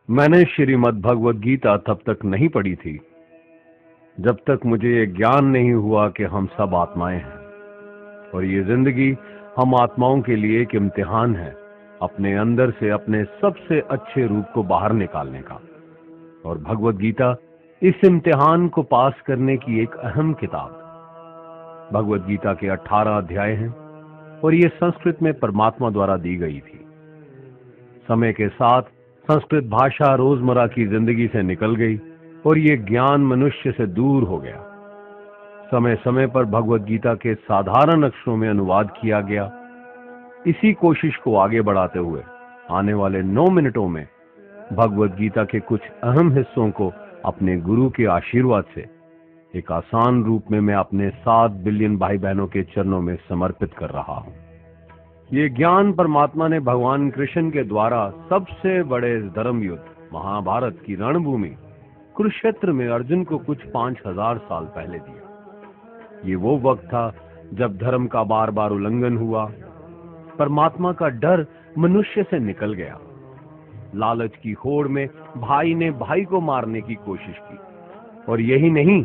मैंने श्रीमद् भगवद गीता तब तक नहीं पढ़ी थी जब तक मुझे ये ज्ञान नहीं हुआ कि हम सब आत्माएं हैं और ये जिंदगी हम आत्माओं के लिए एक इम्तिहान है अपने अंदर से अपने सबसे अच्छे रूप को बाहर निकालने का। और भगवद गीता इस इम्तिहान को पास करने की एक अहम किताब। भगवद गीता के 18 अध्याय हैं और ये संस्कृत में परमात्मा द्वारा दी गई थी। समय के साथ संस्कृत भाषा रोजमर्रा की जिंदगी से निकल गई और ये ज्ञान मनुष्य से दूर हो गया। समय समय पर भगवद गीता के साधारण अक्षरों में अनुवाद किया गया। इसी कोशिश को आगे बढ़ाते हुए आने वाले 9 मिनटों में भगवद गीता के कुछ अहम हिस्सों को अपने गुरु के आशीर्वाद से एक आसान रूप में मैं अपने 7 बिलियन भाई बहनों के चरणों में समर्पित कर रहा हूं। ये ज्ञान परमात्मा ने भगवान कृष्ण के द्वारा सबसे बड़े धर्म युद्ध महाभारत की रणभूमि कुरुक्षेत्र में अर्जुन को कुछ 5000 साल पहले दिया। ये वो वक्त था जब धर्म का बार बार उल्लंघन हुआ, परमात्मा का डर मनुष्य से निकल गया। लालच की होड़ में भाई ने भाई को मारने की कोशिश की और यही नहीं,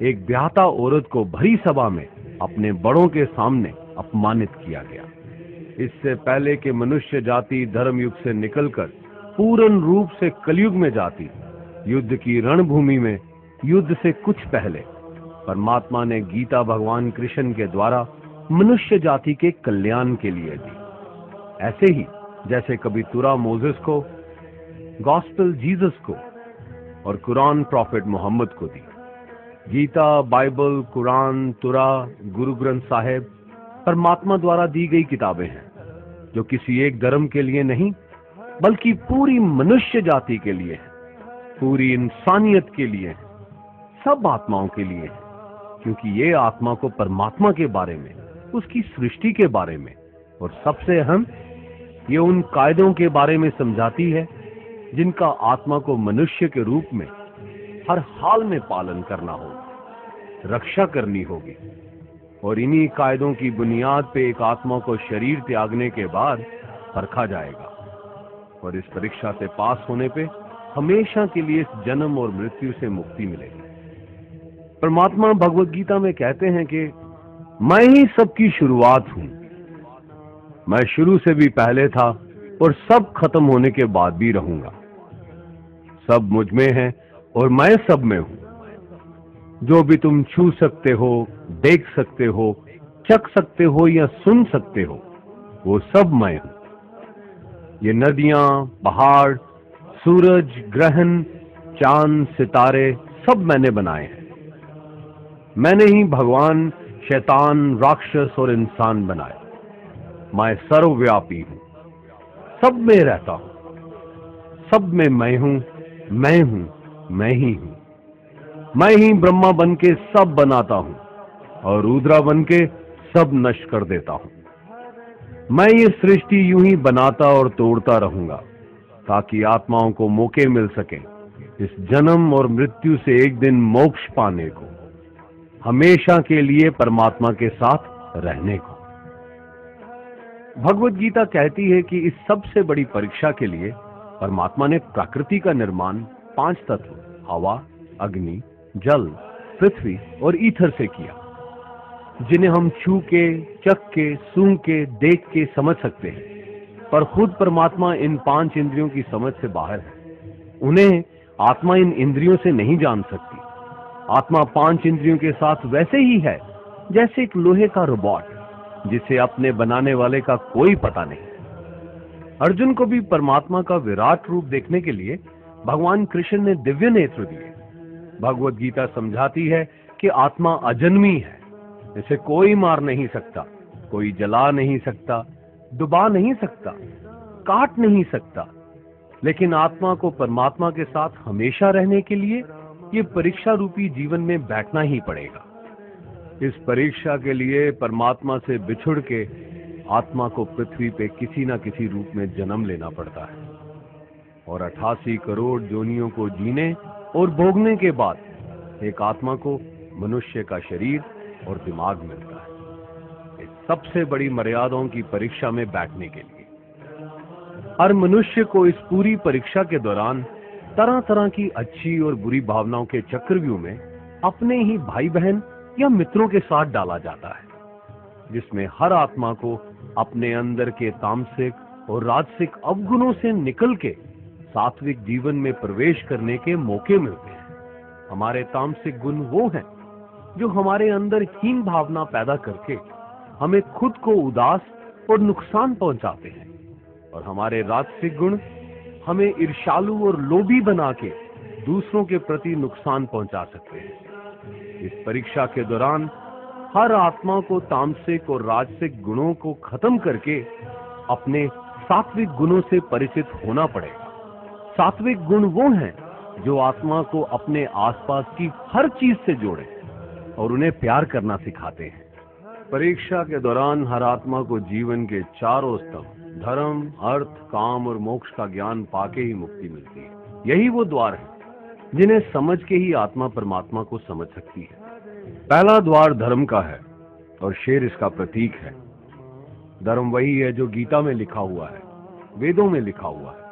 एक ब्याहता औरत को भरी सभा में अपने बड़ों के सामने अपमानित किया गया। इससे पहले कि मनुष्य जाति धर्म युग से निकलकर पूर्ण रूप से कलयुग में जाती, युद्ध की रणभूमि में युद्ध से कुछ पहले परमात्मा ने गीता भगवान कृष्ण के द्वारा मनुष्य जाति के कल्याण के लिए दी। ऐसे ही जैसे कभी तुरा मोसेस को, गॉस्पेल जीसस को और कुरान प्रॉफिट मोहम्मद को दी। गीता, बाइबल, कुरान, तुरा, गुरु ग्रंथ साहिब परमात्मा द्वारा दी गई किताबें हैं जो किसी एक धर्म के लिए नहीं बल्कि पूरी मनुष्य जाति के लिए है, पूरी इंसानियत के लिए है, सब आत्माओं के लिए है। क्योंकि ये आत्मा को परमात्मा के बारे में, उसकी सृष्टि के बारे में और सबसे अहम ये उन कायदों के बारे में समझाती है जिनका आत्मा को मनुष्य के रूप में हर हाल में पालन करना होगा, रक्षा करनी होगी। और इन्हीं कायदों की बुनियाद पे एक आत्मा को शरीर त्यागने के बाद परखा जाएगा और इस परीक्षा से पास होने पे हमेशा के लिए इस जन्म और मृत्यु से मुक्ति मिलेगी। परमात्मा भगवद गीता में कहते हैं कि मैं ही सबकी शुरुआत हूं, मैं शुरू से भी पहले था और सब खत्म होने के बाद भी रहूंगा। सब मुझ में है और मैं सब में हूं। जो भी तुम छू सकते हो, देख सकते हो, चख सकते हो या सुन सकते हो, वो सब मैं हूं। ये नदियां, पहाड़, सूरज, ग्रहण, चांद, सितारे सब मैंने बनाए हैं। मैंने ही भगवान, शैतान, राक्षस और इंसान बनाए। मैं सर्वव्यापी हूं, सब में रहता हूं, सब में मैं हूं, मैं ही हूं। मैं ही ब्रह्मा बन के सब बनाता हूं और रुद्रा बन के सब नष्ट कर देता हूं। मैं ये सृष्टि यूं ही बनाता और तोड़ता रहूंगा ताकि आत्माओं को मौके मिल सके इस जन्म और मृत्यु से एक दिन मोक्ष पाने को, हमेशा के लिए परमात्मा के साथ रहने को। भगवद गीता कहती है कि इस सबसे बड़ी परीक्षा के लिए परमात्मा ने प्रकृति का निर्माण 5 तत्व हवा, अग्नि, जल, पृथ्वी और ईथर से किया, जिन्हें हम छू के, चख के, सूंघ के, देख के समझ सकते हैं। पर खुद परमात्मा इन 5 इंद्रियों की समझ से बाहर है। उन्हें आत्मा इन इंद्रियों से नहीं जान सकती। आत्मा 5 इंद्रियों के साथ वैसे ही है जैसे एक लोहे का रोबोट जिसे अपने बनाने वाले का कोई पता नहीं। अर्जुन को भी परमात्मा का विराट रूप देखने के लिए भगवान कृष्ण ने दिव्य नेत्र दिए। भगवद गीता समझाती है कि आत्मा अजन्मी है, इसे कोई मार नहीं सकता, कोई जला नहीं सकता, डुबा नहीं सकता, काट नहीं सकता। लेकिन आत्मा को परमात्मा के साथ हमेशा रहने के लिए ये परीक्षा रूपी जीवन में बैठना ही पड़ेगा। इस परीक्षा के लिए परमात्मा से बिछुड़ के आत्मा को पृथ्वी पे किसी न किसी रूप में जन्म लेना पड़ता है और 88 करोड़ योनियों को जीने और भोगने के बाद एक आत्मा को मनुष्य का शरीर और दिमाग मिलता है इस सबसे बड़ी मर्यादाओं की परीक्षा में बैठने के लिए। हर मनुष्य को इस पूरी परीक्षा के दौरान तरह तरह की अच्छी और बुरी भावनाओं के चक्रव्यूह में अपने ही भाई बहन या मित्रों के साथ डाला जाता है, जिसमें हर आत्मा को अपने अंदर के तामसिक और राजसिक अवगुणों से निकल के सात्विक जीवन में प्रवेश करने के मौके मिलते हैं। हमारे तामसिक गुण वो हैं जो हमारे अंदर हीन भावना पैदा करके हमें खुद को उदास और नुकसान पहुंचाते हैं, और हमारे राजसिक गुण हमें ईर्ष्यालु और लोभी बना के दूसरों के प्रति नुकसान पहुंचा सकते हैं। इस परीक्षा के दौरान हर आत्मा को तामसिक और राजसिक गुणों को खत्म करके अपने सात्विक गुणों से परिचित होना पड़ेगा। सात्विक गुण वो हैं जो आत्मा को अपने आसपास की हर चीज से जोड़े और उन्हें प्यार करना सिखाते हैं। परीक्षा के दौरान हर आत्मा को जीवन के चारों स्तंभ धर्म, अर्थ, काम और मोक्ष का ज्ञान पाके ही मुक्ति मिलती है। यही वो द्वार है जिन्हें समझ के ही आत्मा परमात्मा को समझ सकती है। पहला द्वार धर्म का है और शेर इसका प्रतीक है। धर्म वही है जो गीता में लिखा हुआ है, वेदों में लिखा हुआ है,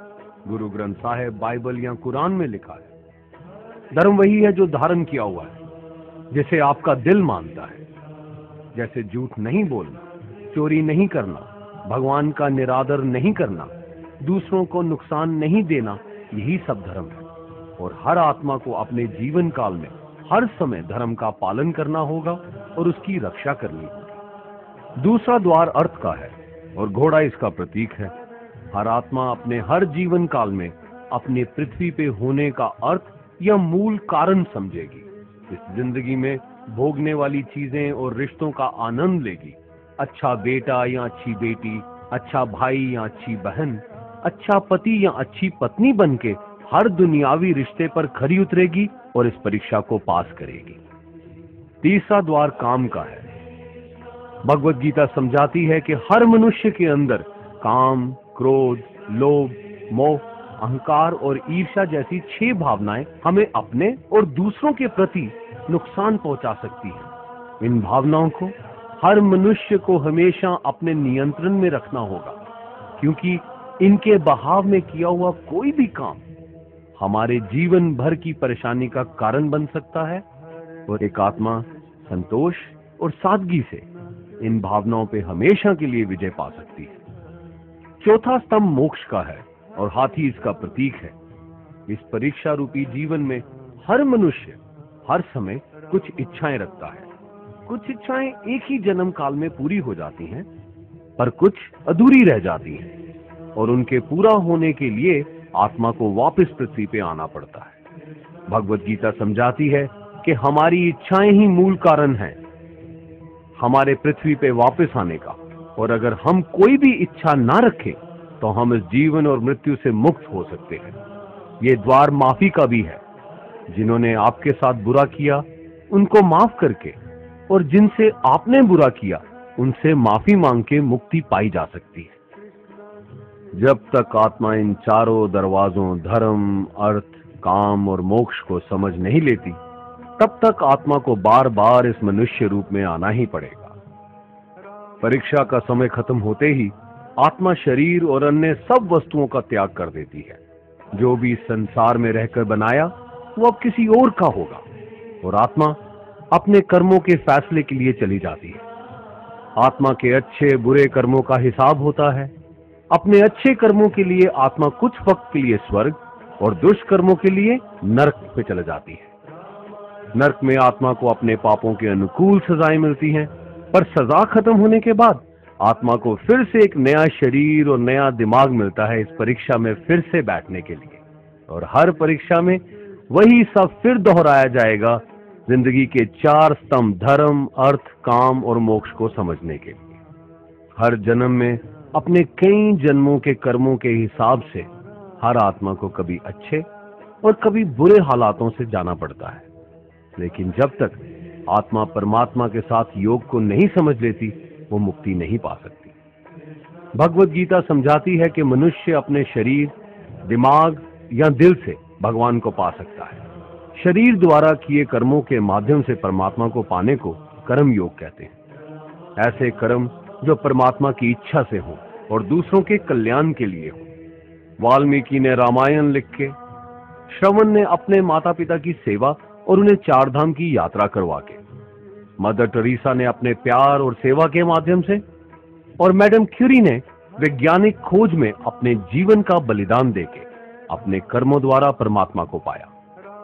गुरु ग्रंथ साहिब, बाइबल या कुरान में लिखा है। धर्म वही है जो धारण किया हुआ है, जिसे आपका दिल मानता है, जैसे झूठ नहीं बोलना, चोरी नहीं करना, भगवान का निरादर नहीं करना, दूसरों को नुकसान नहीं देना, यही सब धर्म है। और हर आत्मा को अपने जीवन काल में हर समय धर्म का पालन करना होगा और उसकी रक्षा करनी होगी। दूसरा द्वार अर्थ का है और घोड़ा इसका प्रतीक है। हर आत्मा अपने हर जीवन काल में अपने पृथ्वी पे होने का अर्थ या मूल कारण समझेगी। इस जिंदगी में भोगने वाली चीजें और रिश्तों का आनंद लेगी। अच्छा बेटा या अच्छी बेटी, अच्छा भाई या अच्छी बहन, अच्छा पति या अच्छी पत्नी बनके हर दुनियावी रिश्ते पर खरी उतरेगी और इस परीक्षा को पास करेगी। तीसरा द्वार काम का है। भगवत गीता समझाती है कि हर मनुष्य के अंदर काम, क्रोध, लोभ, मोह, अहंकार और ईर्ष्या जैसी 6 भावनाएं हमें अपने और दूसरों के प्रति नुकसान पहुंचा सकती हैं। इन भावनाओं को हर मनुष्य को हमेशा अपने नियंत्रण में रखना होगा, क्योंकि इनके बहाव में किया हुआ कोई भी काम हमारे जीवन भर की परेशानी का कारण बन सकता है। और एक आत्मा संतोष और सादगी से इन भावनाओं पे हमेशा के लिए विजय पा सकती है। चौथा स्तंभ मोक्ष का है और हाथी इसका प्रतीक है। इस परीक्षा रूपी जीवन में हर मनुष्य हर समय कुछ इच्छाएं रखता है। कुछ इच्छाएं एक ही जन्म काल में पूरी हो जाती हैं, पर कुछ अधूरी रह जाती हैं और उनके पूरा होने के लिए आत्मा को वापस पृथ्वी पे आना पड़ता है। भगवत गीता समझाती है कि हमारी इच्छाएं ही मूल कारण हैं हमारे पृथ्वी पे वापस आने का, और अगर हम कोई भी इच्छा ना रखें तो हम इस जीवन और मृत्यु से मुक्त हो सकते हैं। ये द्वार माफी का भी है। जिन्होंने आपके साथ बुरा किया उनको माफ करके और जिनसे आपने बुरा किया उनसे माफी मांग के मुक्ति पाई जा सकती है। जब तक आत्मा इन चारों दरवाजों धर्म, अर्थ, काम और मोक्ष को समझ नहीं लेती, तब तक आत्मा को बार बार इस मनुष्य रूप में आना ही पड़ेगा। परीक्षा का समय खत्म होते ही आत्मा शरीर और अन्य सब वस्तुओं का त्याग कर देती है। जो भी संसार में रहकर बनाया वो अब किसी और का होगा, और आत्मा अपने कर्मों के फैसले के लिए चली जाती है। आत्मा के अच्छे बुरे कर्मों का हिसाब होता है। अपने अच्छे कर्मों के लिए आत्मा कुछ वक्त के लिए स्वर्ग और दुष्कर्मों के लिए नरक पे चले जाती है। नरक में आत्मा को अपने पापों के अनुकूल सजाएं मिलती हैं, पर सजा खत्म होने के बाद आत्मा को फिर से एक नया शरीर और नया दिमाग मिलता है इस परीक्षा में फिर से बैठने के लिए। और हर परीक्षा में वही सब फिर दोहराया जाएगा, जिंदगी के 4 स्तंभ धर्म, अर्थ, काम और मोक्ष को समझने के लिए। हर जन्म में अपने कई जन्मों के कर्मों के हिसाब से हर आत्मा को कभी अच्छे और कभी बुरे हालातों से जाना पड़ता है। लेकिन जब तक आत्मा परमात्मा के साथ योग को नहीं समझ लेती, वो मुक्ति नहीं पा सकती। भगवत गीता समझाती है कि मनुष्य अपने शरीर, दिमाग या दिल से भगवान को पा सकता है। शरीर द्वारा किए कर्मों के माध्यम से परमात्मा को पाने को कर्म योग कहते हैं। ऐसे कर्म जो परमात्मा की इच्छा से हो और दूसरों के कल्याण के लिए हो। वाल्मीकि ने रामायण लिख के श्रवण ने अपने माता पिता की सेवा और उन्हें चार धाम की यात्रा करवा के, मदर टेरेसा ने अपने प्यार और सेवा के माध्यम से, और मैडम क्यूरी ने वैज्ञानिक खोज में अपने जीवन का बलिदान देके अपने कर्मों द्वारा परमात्मा को पाया।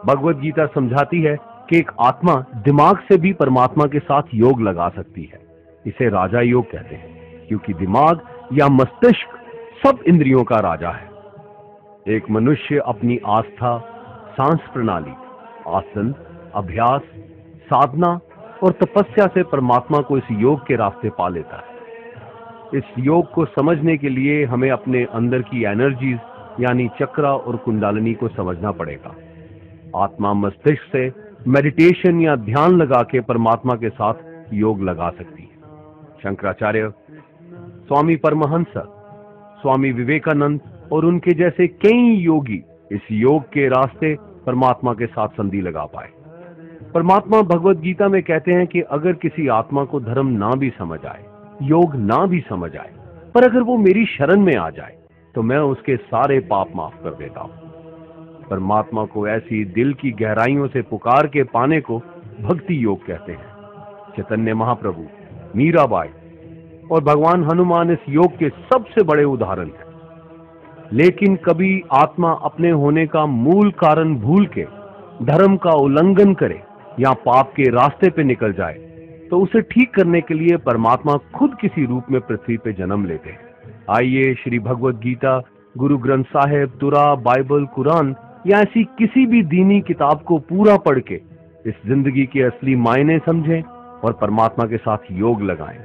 भगवत गीता समझाती है कि एक आत्मा दिमाग से भी परमात्मा के साथ योग लगा सकती है। इसे राजा योग कहते हैं, क्योंकि दिमाग या मस्तिष्क सब इंद्रियों का राजा है। एक मनुष्य अपनी आस्था, सांस प्रणाली, आसन, अभ्यास, साधना और तपस्या से परमात्मा को इस योग के रास्ते पा लेता है। इस योग को समझने के लिए हमें अपने अंदर की एनर्जीज यानी चक्रा और कुंडलिनी को समझना पड़ेगा। आत्मा मस्तिष्क से मेडिटेशन या ध्यान लगा के परमात्मा के साथ योग लगा सकती है। शंकराचार्य, स्वामी परमहंस, स्वामी विवेकानंद और उनके जैसे कई योगी इस योग के रास्ते परमात्मा के साथ संधि लगा पाए। परमात्मा भगवत गीता में कहते हैं कि अगर किसी आत्मा को धर्म ना भी समझ आए, योग ना भी समझ आए, पर अगर वो मेरी शरण में आ जाए तो मैं उसके सारे पाप माफ कर देता हूं। परमात्मा को ऐसी दिल की गहराइयों से पुकार के पाने को भक्ति योग कहते हैं। चैतन्य महाप्रभु, मीराबाई और भगवान हनुमान इस योग के सबसे बड़े उदाहरण हैं। लेकिन कभी आत्मा अपने होने का मूल कारण भूल के धर्म का उल्लंघन करे या पाप के रास्ते पे निकल जाए तो उसे ठीक करने के लिए परमात्मा खुद किसी रूप में पृथ्वी पे जन्म लेते हैं। आइए श्री भगवत गीता, गुरु ग्रंथ साहिब, तुरा, बाइबल, कुरान या ऐसी किसी भी दीनी किताब को पूरा पढ़ के इस जिंदगी के असली मायने समझें और परमात्मा के साथ योग लगाएं।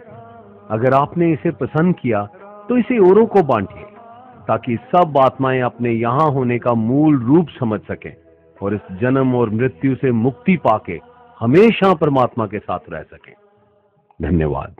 अगर आपने इसे पसंद किया तो इसे औरों को बांटिए, ताकि सब आत्माएं अपने यहां होने का मूल रूप समझ सकें और इस जन्म और मृत्यु से मुक्ति पाके हमेशा परमात्मा के साथ रह सकें। धन्यवाद।